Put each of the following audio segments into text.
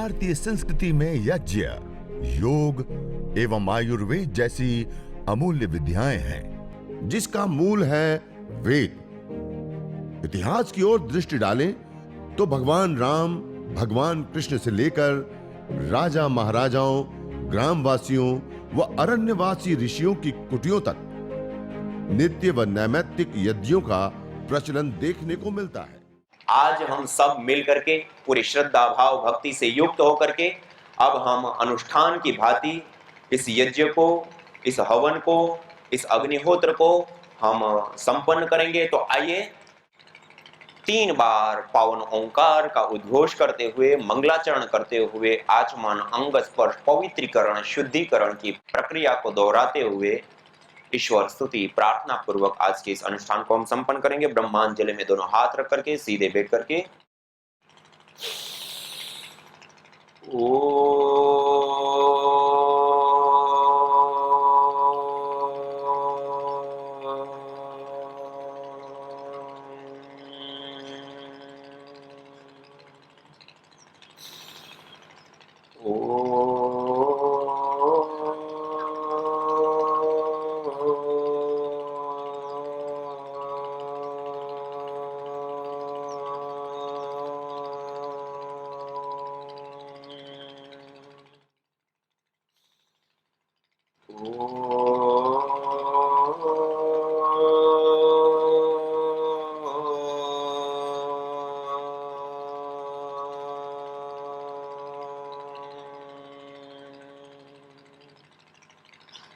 भारतीय संस्कृति में यज्ञ, योग एवं आयुर्वेद जैसी अमूल्य विद्याएं हैं, जिसका मूल है वेद। इतिहास की ओर दृष्टि डालें तो भगवान राम, भगवान कृष्ण से लेकर राजा महाराजाओं, ग्रामवासियों व अरण्यवासी ऋषियों की कुटियों तक नित्य व नैमित्तिक यज्ञों का प्रचलन देखने को मिलता है। आज हम सब मिल करके पूरी श्रद्धा भाव भक्ति से युक्त होकर के अब हम अनुष्ठान की भांति इस यज्ञ को, इस हवन को, इस अग्निहोत्र को हम संपन्न करेंगे। तो आइए 3 बार पावन ओंकार का उद्घोष करते हुए, मंगलाचरण करते हुए, आचमन, अंग स्पर्श, पवित्रीकरण, शुद्धिकरण की प्रक्रिया को दोहराते हुए ईश्वर स्तुति प्रार्थना पूर्वक आज के इस अनुष्ठान को हम संपन्न करेंगे। ब्रह्मांजलि में दोनों हाथ रख करके सीधे बैठ करके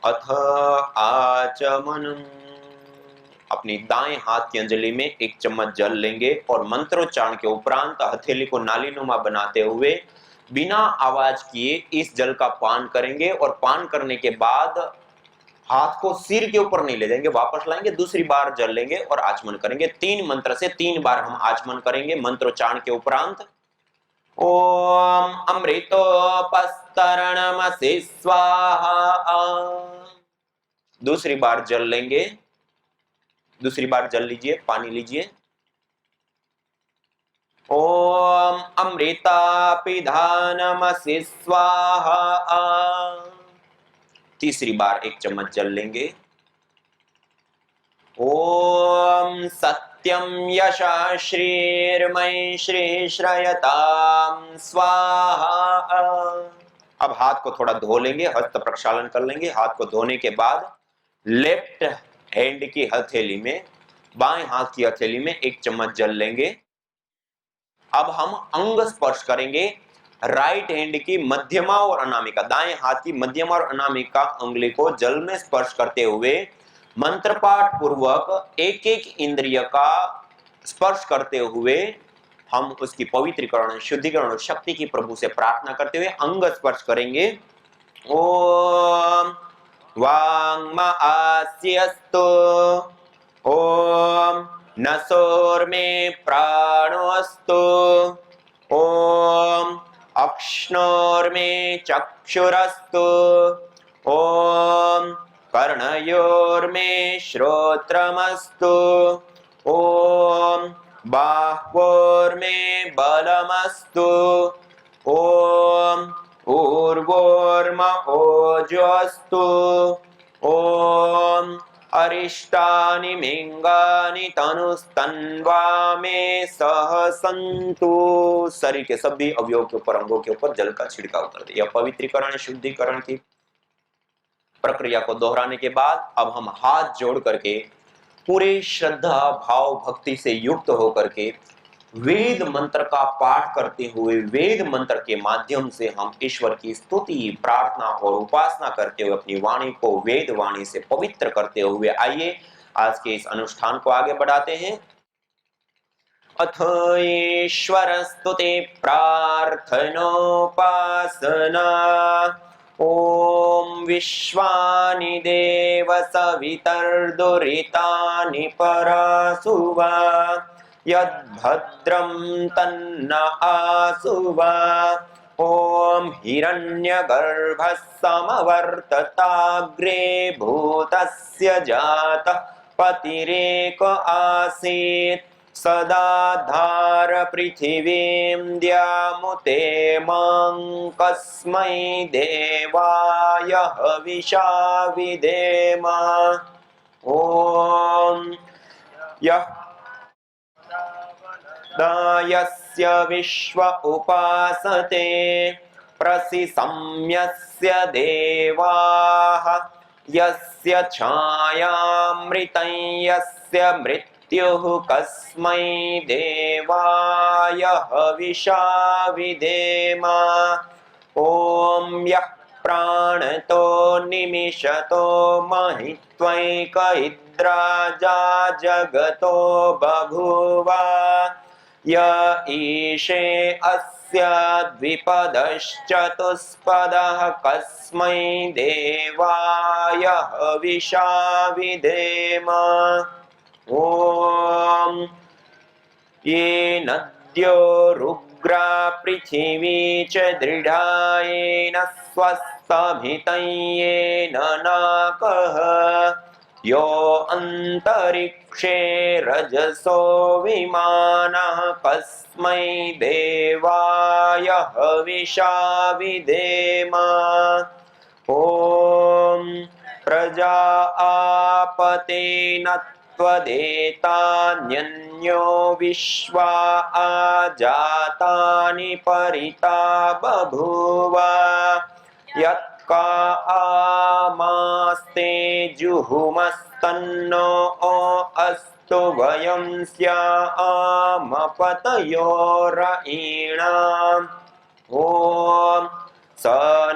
अथ आचमनम्। अपनी दाएं हाथ की अंजलि में 1 चम्मच जल लेंगे और मंत्रोच्चारण के उपरांत हथेली को नालीनुमा बनाते हुए बिना आवाज किए इस जल का पान करेंगे और पान करने के बाद हाथ को सिर के ऊपर नहीं ले जाएंगे, वापस लाएंगे, दूसरी बार जल लेंगे और आचमन करेंगे। 3 मंत्र से 3 बार हम आचमन करेंगे मंत्रोच्चारण के उपरांत। ओम अमृतोपस्तरणमसि स्वाहा। दूसरी बार जल लेंगे, दूसरी बार जल लीजिए, पानी लीजिए। ओम अमृतापिधानमसि स्वाहा। तीसरी बार 1 चम्मच जल लेंगे। ओम सत्यम यशः श्रीर्मयि श्री श्रयताम स्वाहा। अब हाथ को थोड़ा धो लेंगे, हस्त प्रक्षालन कर लेंगे। हाथ को धोने के बाद लेफ्ट हैंड की हथेली में, बाएं हाथ की हथेली में 1 चम्मच जल लेंगे। अब हम अंग स्पर्श करेंगे। राइट हैंड की मध्यमा और अनामिका, दाएं हाथ की मध्यमा और अनामिका उंगली को जल में स्पर्श करते हुए मंत्र पाठ पूर्वक एक एक इंद्रिय का स्पर्श करते हुए हम उसकी पवित्रीकरण, शुद्धिकरण और शक्ति की प्रभु से प्रार्थना करते हुए अंग स्पर्श करेंगे। ओम वांग्मा आस्यस्तु। ओम नसोर्मे प्राणोऽस्तु। ओम अक्ष्णोर्मे चक्षुरस्तु। ओम कर्णयोर्मे श्रोत्रमस्तु। ओम बाह्वोर्मे बलमस्तु। ओम ऊर्वोर्म ओजोऽस्तु। ओम अरिष्टानि मिंगानि तनुस्तन्वा में सह सन्तु। शरीर के सभी अवयवों के ऊपर, अंगों के ऊपर जल का छिड़काव कर दे। यह पवित्रीकरण, शुद्धिकरण की प्रक्रिया को दोहराने के बाद अब हम हाथ जोड़ करके पूरे श्रद्धा भाव भक्ति से युक्त होकर के वेद मंत्र का पाठ करते हुए, वेद मंत्र के माध्यम से हम ईश्वर की स्तुति, प्रार्थना और उपासना करते हुए अपनी वाणी को वेद वाणी से पवित्र करते हुए आइए आज के इस अनुष्ठान को आगे बढ़ाते हैं। अथ ईश्वर स्तुति प्रार्थनोपासना। ओम विश्वानि देव सवितर्दुरितानि परासुवा। यद्भद्रं तन्न आसुवा। ओम हिरण्यगर्भः समवर्तताग्रे भूतस्य जातः पतिरेक आसीत् सदाधार पृथिवीं द्यामुते मां कस्मै देवाय हविषा विधेम। ॐ यः यस्य विश्व उपासते प्रसिसंयस्य देवाः यस्य छायामृतं यस्य मृत्युः कस्मै देवाय हविषा विधेम। ॐ यः प्राणतो निमिषतो महित्वैक इद्राजा जगतो बभूव य ईशे अस्य द्विपदश्चतुष्पदः कस्मै देवाय हविषा विधेम। ॐ ये नद्यो रुग्रा पृथिवी च दृढा येन स्वस्तभितं येन नाकः यो अंतरिक्षे रजसो विमानः कस्मै देवाय हविषा विधेम। ॐ प्रजा आपतेन त्वदेतान्यन्यो विश्वा आजातानि परिता बभूव यत्का आमास्ते जुहुमस्तन्नो अस्तु वयं स्यामपतयो रयीणाम्। ॐ स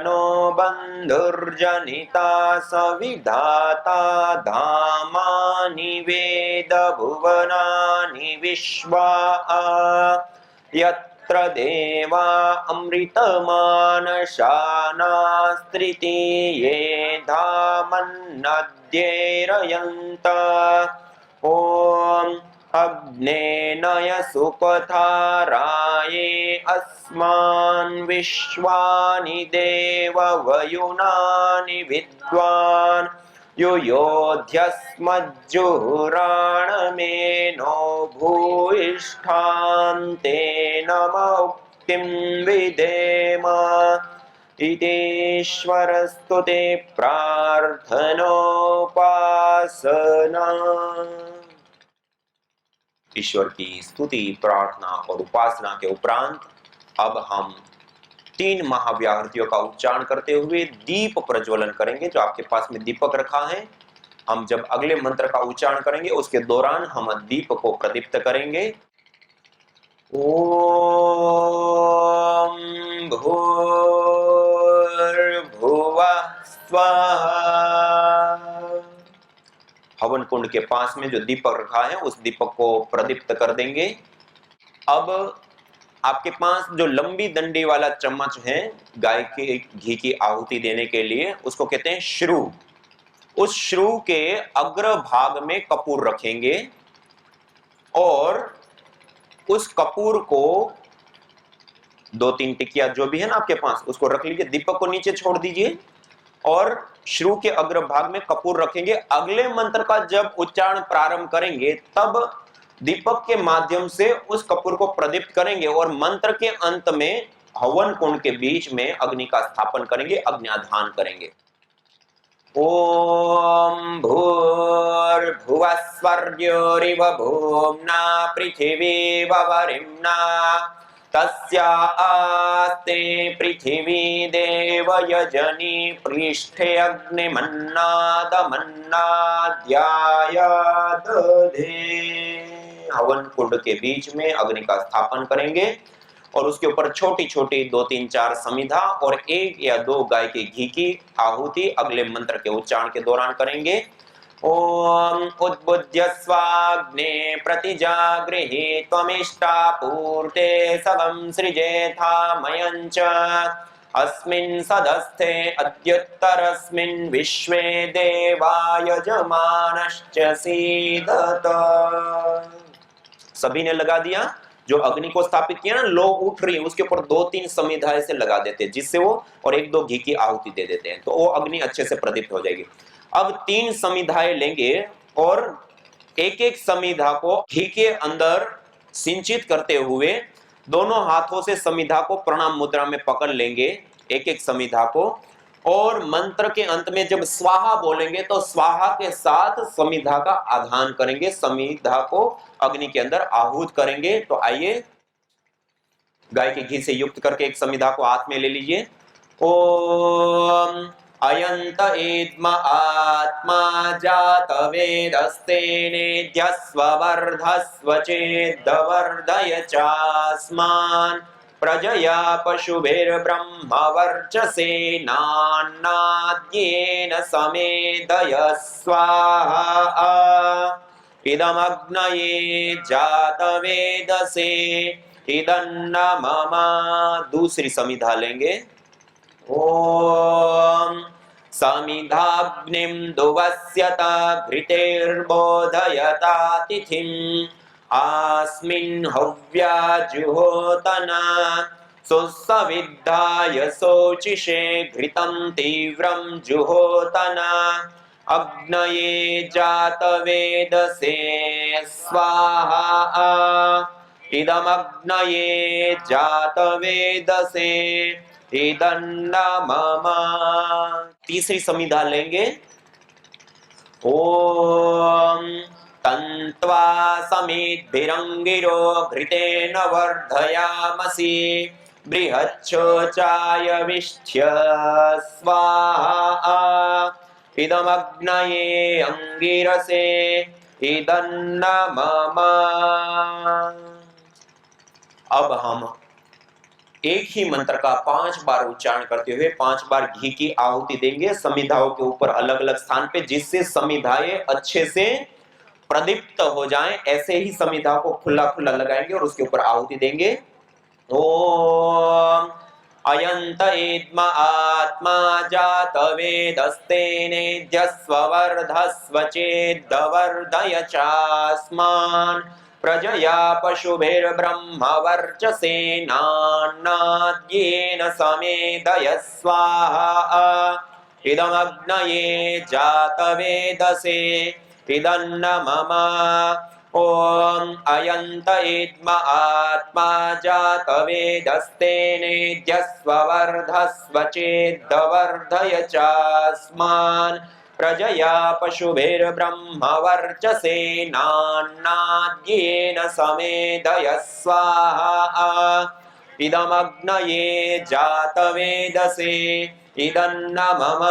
नो बन्धुर्जनिता सविधाता धामानि वेद भुवनानि विश्वा यत्र देवा अमृतमानशानास्त्रितीये धामन्नद्यैरयन्त। ॐ अग्नेनय सुपथाराये अस्मान् विश्वानि देव वयुनानि विद्वान् युयोध्यस्मज्जुहुराणमेनो भूयिष्ठान्ते नमोक्तिं विधेम। इतीश्वरस्तु ते प्रार्थनोपासना। ईश्वर की स्तुति, प्रार्थना और उपासना के उपरांत अब हम 3 महाव्याहृतियों का उच्चारण करते हुए दीप प्रज्वलन करेंगे। जो आपके पास में दीपक रखा है, हम जब अगले मंत्र का उच्चारण करेंगे उसके दौरान हम दीप को प्रदीप्त करेंगे। ओम भूर्भुवः स्वः। हवन कुंड के पास में जो दीपक रखा है उस दीपक को प्रदीप्त कर देंगे। अब आपके पास जो लंबी डंडी वाला चम्मच है गाय के घी की आहुति देने के लिए, उसको कहते हैं श्रु। उस श्रु के अग्र भाग में कपूर रखेंगे और उस कपूर को 2-3 टिकिया जो भी है ना आपके पास उसको रख लीजिए। दीपक को नीचे छोड़ दीजिए और श्रु के अग्र भाग में कपूर रखेंगे। अगले मंत्र का जब उच्चारण प्रारंभ करेंगे तब दीपक के माध्यम से उस कपूर को प्रदीप्त करेंगे और मंत्र के अंत में हवन कुंड के बीच में अग्नि का स्थापन करेंगे, अग्न्याधान करेंगे। ओम भूर्भुवः स्वर्योरिव भूम्ना पृथिवी वरिम्ना तस्या आस्ते पृथिवी देवयजनी पृष्ठे अग्निमन्नादमन्नाद्यायादधे। हवन कुंड के बीच में अग्नि का स्थापन करेंगे और उसके ऊपर छोटी छोटी 2-3-4 समिधा और 1 या 2 गाय के घी की आहुति अगले मंत्र के उच्चारण के दौरान करेंगे। ओम उद्बुद्ध्य स्वाग्ने प्रतिजागृहि त्वमिष्टापूर्ते सवं सृजेथा मयञ्च अस्मिन् सदस्थे अद्युत्तरस्मिन् विश्वे देवा यजमानश्च सीदत। सभी ने लगा दिया। जो अग्नि को स्थापित किया ना, लोग उठ रही है उसके ऊपर 2-3 समिधा ऐसे लगा देते हैं जिससे वो, और 1-2 घी की आहुति दे देते हैं तो वो अग्नि अच्छे से प्रदीप्त हो जाएगी। अब 3 समिधाएं लेंगे और एक-एक समिधा को घी के अंदर सिंचित करते हुए दोनों हाथों से समिधा को प्रणाम मुद्रा में पकड़ लेंगे, एक एक समिधा को, और मंत्र के अंत में जब स्वाहा बोलेंगे तो स्वाहा के साथ समिधा का आधान करेंगे, समिधा को अग्नि के अंदर आहूत करेंगे। तो आइए गाय के घी से युक्त करके एक समिधा को हाथ में ले लीजिए। ओम अयंत एद्म आत्मा जात वेदस्तेनेद्यस्व वर्धस्व चेद्वर्धय चास्मान् प्रजया पशुभिर्ब्रह्म वर्चसे नान्नाद्येन समेधय स्वाहा इदमग्नये जात वेदसे इदन्न मम। दूसरी समिधा लेंगे। ओम समिधाग्निं दुवस्यता घृतेर्बोधयता तिथिम् आस्मिन् हव्या जुहोतना सुसविद्धाय शोचिषे घृतं तीव्रं जुहोतना अग्नये जातवेदसे स्वाहा इदमग्नये जातवेदसे इदन्न मम। तीसरी समिधा लेंगे। ओम तन्त्वा समिद्भिरंगिरो घृतेन वर्धयामसि बृहच्छोचाय विष्ठ्य स्वाहा इदमग्नये अंगिरसे इदन्न मम। अब हम एक ही मंत्र का 5 बार उच्चारण करते हुए 5 बार घी की आहुति देंगे समिधाओं के ऊपर अलग अलग स्थान पे, जिससे समिधाएं अच्छे से प्रदीप्त हो जाएं। ऐसे ही समिधा को खुला खुला लगाएंगे और उसके ऊपर आहुति देंगे। ओम अयंत एद्म आत्मा जात वेदस्तेनेद्यस्व वर्धस्व चेद्वर्धय चास्मान् प्रजया पशुभिर्ब्रह्म वर्चसे नान्नाद्येन समेधय स्वाहा इदमग्नये जातवेदसे इदन्न मम। ओम अयंत एद्म आत्मा जात वेदस्तेनेद्यस्व वर्धस्व चेद्वर्धय चास्मान् प्रजया पशुभिर्ब्रह्म वर्चसे नान्नाद्येन समेधय स्वाहा इदमग्नये जातवेदसे इदन्न मम।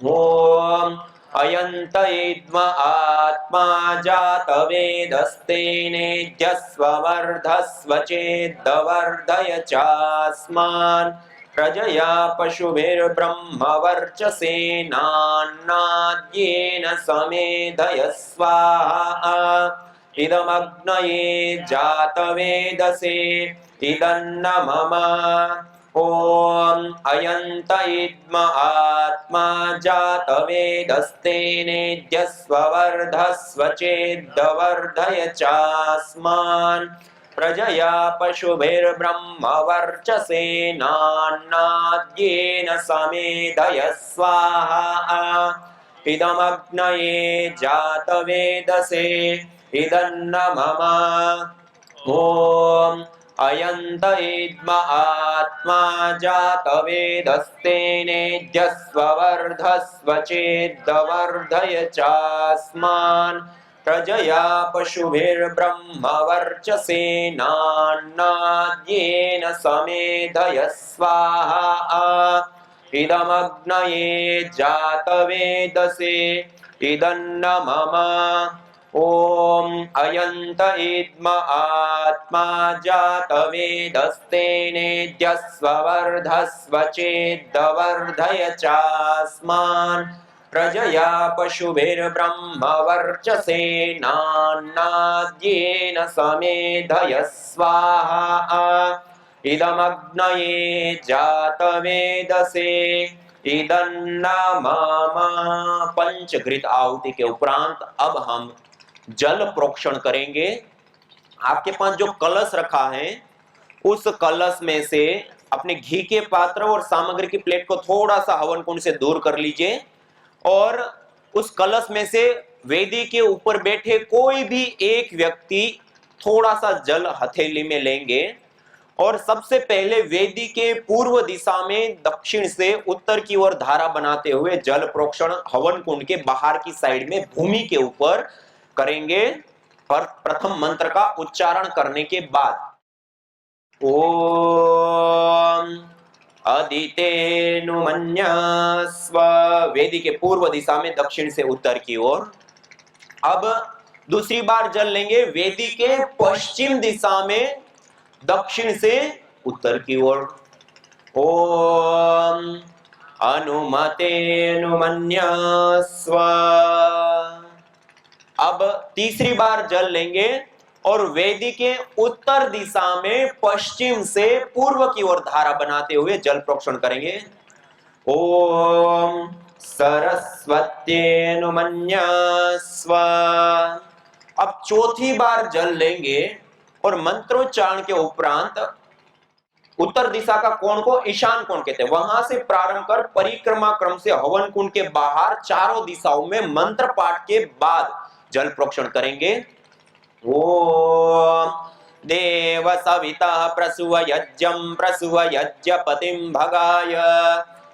ओम अयंत एद्म आत्मा जात वेदस्तेनेद्यस्व वर्धस्व चेद्वर्धय चास्मान् प्रजया पशुभिर्ब्रह्म वर्चसे नान्नाद्येन समेधय स्वाहा इदमग्नये जातवेदसे इदन्न मम। ओम अयंत इद्म आत्मा जात वेदस्तेनेद्यस्व वर्धस्व चेद्वर्धय चास्मान् प्रजया पशुभिर्ब्रह्म वर्चसे नान्नाद्येन समेधय स्वाहा इदमग्नये जातवेदसे इदन्न मम। ओम अयंत इद्म आत्मा जात वेदस्तेनेद्यस्व वर्धस्व चेद्वर्धय चास्मान् प्रजया पशुभिर्ब्रह्म वर्चसे नान्नाद्येन समेधय स्वाहा इदमग्नये जातवेदसे इदन्न मम। ओम अयंत इद्म आत्मा जात वेदस्तेनेद्यस्व वर्धस्व चेद्वर्धय चास्मान् प्रजया पशुभिर्ब्रह्म वर्चसे नान्नाद्येन समेधय स्वाहा इदमग्नये जातवेदसे इदन्न मम। पंचघृत आहुति के उपरांत अब हम जल प्रोक्षण करेंगे। आपके पास जो कलश रखा है उस कलश में से अपने घी के पात्र और सामग्री की प्लेट को थोड़ा सा हवन कुंड से दूर कर लीजिए और उस कलश में से वेदी के ऊपर बैठे कोई भी एक व्यक्ति थोड़ा सा जल हथेली में लेंगे और सबसे पहले वेदी के पूर्व दिशा में दक्षिण से उत्तर की ओर धारा बनाते हुए जल प्रोक्षण हवन कुंड के बाहर की साइड में भूमि के ऊपर करेंगे। पर प्रथम मंत्र का उच्चारण करने के बाद ओम अदितेनुमन्यस्व, वेदी के पूर्व दिशा में दक्षिण से उत्तर की ओर। अब दूसरी बार जल लेंगे वेदी के पश्चिम दिशा में दक्षिण से उत्तर की ओर। ओम अनुमतेनुमन्यस्व। अब तीसरी बार जल लेंगे और वेदी के उत्तर दिशा में पश्चिम से पूर्व की ओर धारा बनाते हुए जल प्रोक्षण करेंगे। ओम सरस्वत्येनुमन्यस्व। अब चौथी बार जल लेंगे और मंत्रोच्चारण के उपरांत उत्तर दिशा का कोण को ईशान कोण कहते हैं, वहां से प्रारंभ कर परिक्रमा क्रम से हवन कुंड के बाहर चारों दिशाओं में मंत्र पाठ के बाद जल प्रोक्षण करेंगे। ओम देव सविता प्रसुव यज्ञं प्रसुव यज्ञपतिं भगाय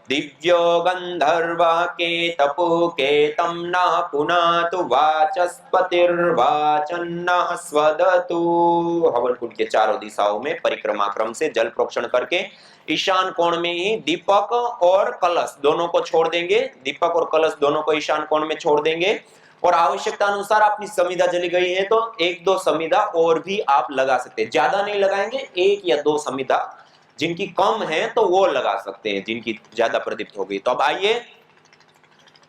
दिव्यो गंधर्वः केतपो केतं नः पुनातु वाचस्पतिर्वाचन्नः स्वदतु। हवन कुंड के चारों दिशाओं में परिक्रमा क्रम से जल प्रोक्षण करके ईशान कोण में ही दीपक और कलश दोनों को छोड़ देंगे। दीपक और कलश दोनों को ईशान कोण में छोड़ देंगे और आवश्यकता अनुसार अपनी समिधा जली गई है तो एक दो समिधा और भी आप लगा सकते हैं। ज्यादा नहीं लगाएंगे, एक या दो समिधा, जिनकी कम है तो वो लगा सकते हैं, जिनकी ज्यादा प्रदीप्त हो गई। तो अब आइए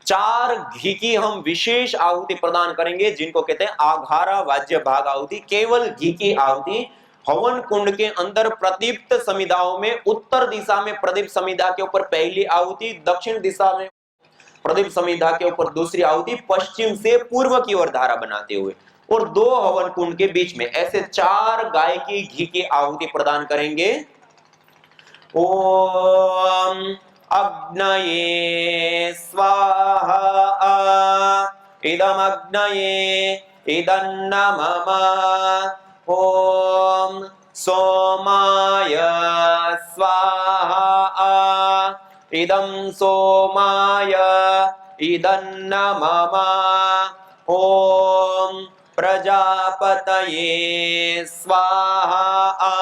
4 घी की हम विशेष आहुति प्रदान करेंगे जिनको कहते हैं आघारा वाज्य भाग आहुति। केवल घी की आहुति हवन कुंड के अंदर प्रदीप्त समिधाओं में उत्तर दिशा में प्रदीप्त समिधा के ऊपर पहली आहुति, दक्षिण दिशा में प्रदीप्त समिधा के ऊपर दूसरी आहुति, पश्चिम से पूर्व की ओर धारा बनाते हुए, और 2 हवन कुंड के बीच में ऐसे 4 गाय की घी की आहुति प्रदान करेंगे। ओम अग्नये स्वाहा इदम अग्नये इदन्नमम। ओम सोमाय स्वाहा इदं सोमाय इदन्नमम। ओम प्रजापतये स्वाहा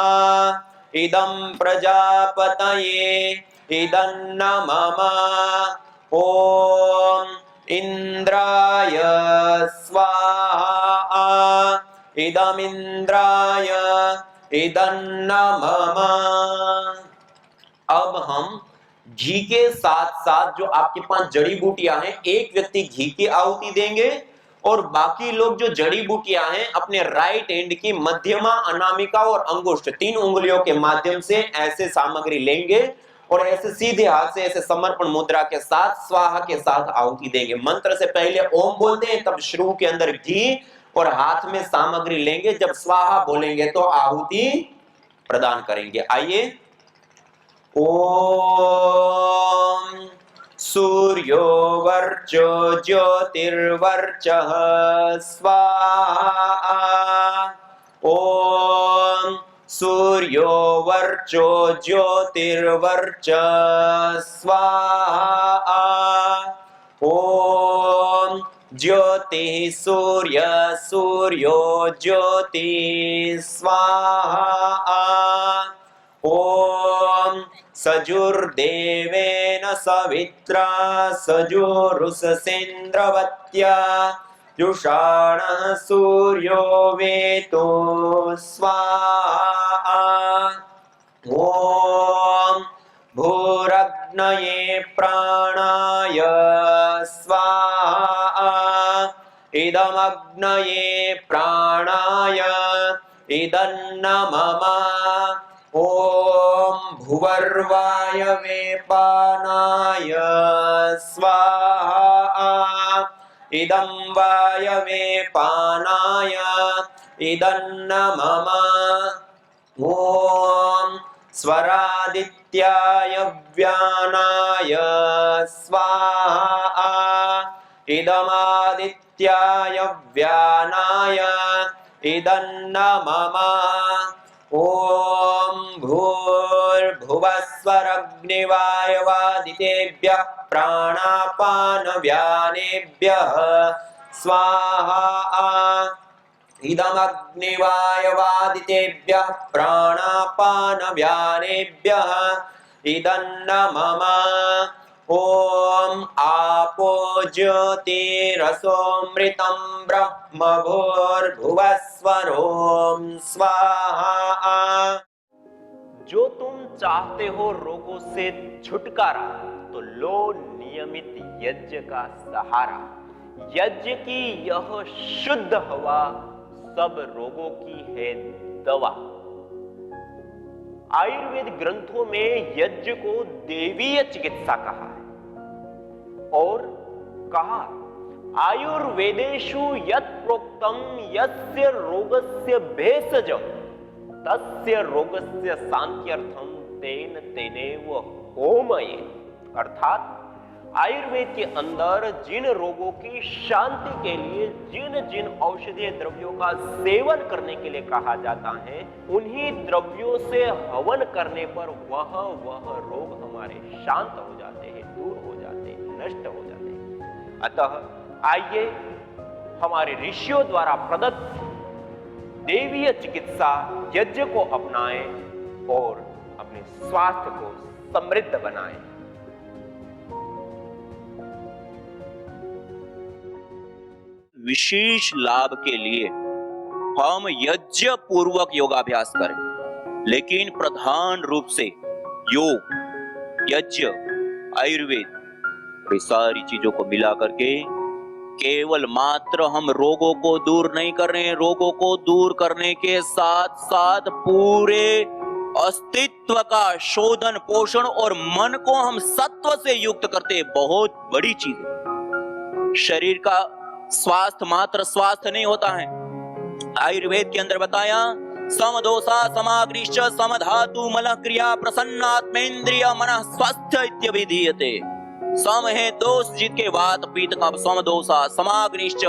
इदं प्रजापतये इदन्नमम। ओम इंद्राय स्वाहा इदमिंद्राय इदन्नमम। अब हम घी के साथ साथ जो आपके पास जड़ी बूटियां हैं, एक व्यक्ति घी की आहुति देंगे और बाकी लोग जो जड़ी बूटियां हैं अपने राइट हैंड की मध्यमा, अनामिका और अंगुष्ठ 3 उंगलियों के माध्यम से ऐसे सामग्री लेंगे और ऐसे सीधे हाथ से ऐसे समर्पण मुद्रा के साथ स्वाहा के साथ आहुति देंगे। मंत्र से पहले ओम बोलते हैं, तब श्रू के अंदर घी और हाथ में सामग्री लेंगे, जब स्वाहा बोलेंगे तो आहुति प्रदान करेंगे। आइए। ओम सूर्यो वर्चो ज्योतिर्वर्चः स्वाहा। ओम सूर्यो वर्चो ज्योतिर्वर्चः स्वाहा। ओम ज्योति सूर्य सूर्यो ज्योति स्वाहा। ओम सजुर्देवेन सवित्रा सजुरुसेन्द्रवत्या जुषाणः सूर्यो वेतो स्वाहा। ओम भूरग्नये प्राणाय स्वाहा इदमग्नये प्राणाय इदन्नमम। ओम भुवर्वायवे पानाय स्वाहा इदं वायवे पानाय इदन्नमम। ओम स्वरादित्याय व्यानाय स्वाहा इदमादित्याय व्यानाय इदन्न मम ॐ भूर्भुवस्वरग्निवायवादितेभ्यः प्राणापानव्यानेभ्यः स्वाहा इदमग्निवायवादितेभ्यः प्राणापानव्यानेभ्यः इदन्न मम ॐ आपो ज्योतिरसोमृतं ब्रह्म भूर्भुवस्वरों स्वाहा। जो तुम चाहते हो रोगों से छुटकारा तो लो नियमित यज्ञ का सहारा। यज्ञ की यह शुद्ध हवा सब रोगों की है दवा। आयुर्वेद ग्रंथों में यज्ञ को देवीय चिकित्सा कहा है और कहा आयुर्वेदेषु यत् प्रोक्तम यस्य रोगस्य भेषजम तस्य रोगस्य शांत्यर्थम तेन तेनेव होमये। अर्थात आयुर्वेद के अंदर जिन रोगों की शांति के लिए जिन जिन औषधीय द्रव्यों का सेवन करने के लिए कहा जाता है उन्हीं द्रव्यों से हवन करने पर वह रोग हमारे शांत हो जाते हैं, दूर हो जाते हैं, नष्ट हो जाते हैं। अतः आइए हमारे ऋषियों द्वारा प्रदत्त देवीय चिकित्सा यज्ञ को अपनाएं और अपने स्वास्थ्य को समृद्ध बनाएं। विशेष लाभ के लिए हम यज्ञ पूर्वक योगाभ्यास करें, लेकिन प्रधान रूप से योग, यज्ञ, आयुर्वेद ये सारी चीजों को मिला करके केवल मात्र हम रोगों को दूर नहीं कर रहे हैं, रोगों को दूर करने के साथ साथ पूरे अस्तित्व का शोधन पोषण और मन को हम सत्व से युक्त करते हैं। बहुत बड़ी चीज है। शरीर का स्वास्थ्य मात्र स्वास्थ्य नहीं होता है। आयुर्वेद के अंदर बताया समदोषा समाग्निश्च समधातु मलः क्रिया प्रसन्नात्मेन्द्रिय मनः स्वस्थ इत्यभिधीयते। सम है दोष जिसके वात पीत कफ, समदोषा समाग्निश्च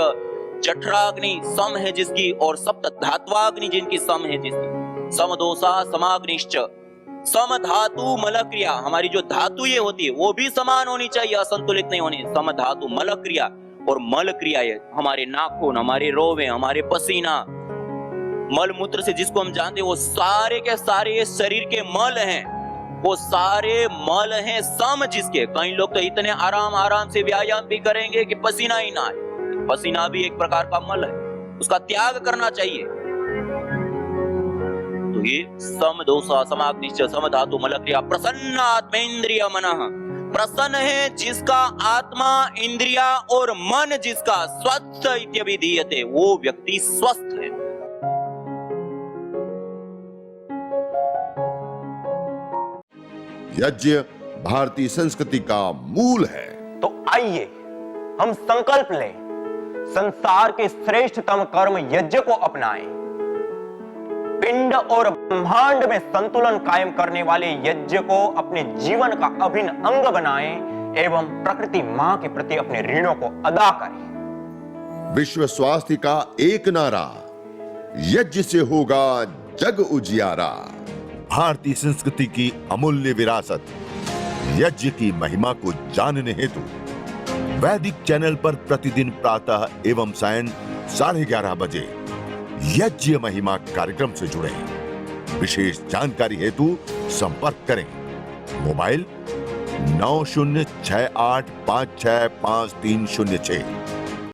जठराग्नि सम है जिसकी और सप्त धात्वाग्नि जिनकी सम है जिसकी। समदोषा समाग्निश्च सम धातु मल क्रिया, हमारी जो धातु ये होती है वो भी समान होनी चाहिए, असंतुलित नहीं होनी। सम धातु मल क्रिया और मल क्रिया है हमारे नाखून, हमारे रोवे, हमारे पसीना, मल मूत्र से जिसको हम जानते हैं वो सारे के सारे शरीर के मल हैं, वो सारे मल हैं सम जिसके। कई लोग तो इतने आराम से व्यायाम भी करेंगे कि पसीना ही ना आए। पसीना भी एक प्रकार का मल है, उसका त्याग करना चाहिए। तो ये सम दोषा समाग्निश्च सम धातु मल क्रिया प्रसन्न आत्मेन्द्रिय मनः, प्रसन्न है जिसका आत्मा, इंद्रिया और मन जिसका, स्वस्थ इत्यभिधीयते, वो व्यक्ति स्वस्थ है। यज्ञ भारतीय संस्कृति का मूल है। तो आइए हम संकल्प लें, संसार के श्रेष्ठतम कर्म यज्ञ को अपनाएं, पिंड और ब्रह्मांड में संतुलन कायम करने वाले यज्ञ को अपने जीवन का अभिन्न अंग बनाएं एवं प्रकृति मां के प्रति अपने ऋणों को अदा करें। विश्व स्वास्थ्य का एक नारा, यज्ञ से होगा जग उजियारा। भारतीय संस्कृति की अमूल्य विरासत यज्ञ की महिमा को जानने हेतु वैदिक चैनल पर प्रतिदिन प्रातः एवं सायं 11:30 बजे यज्ञ महिमा कार्यक्रम से जुड़े। विशेष जानकारी हेतु संपर्क करें मोबाइल 9068565306।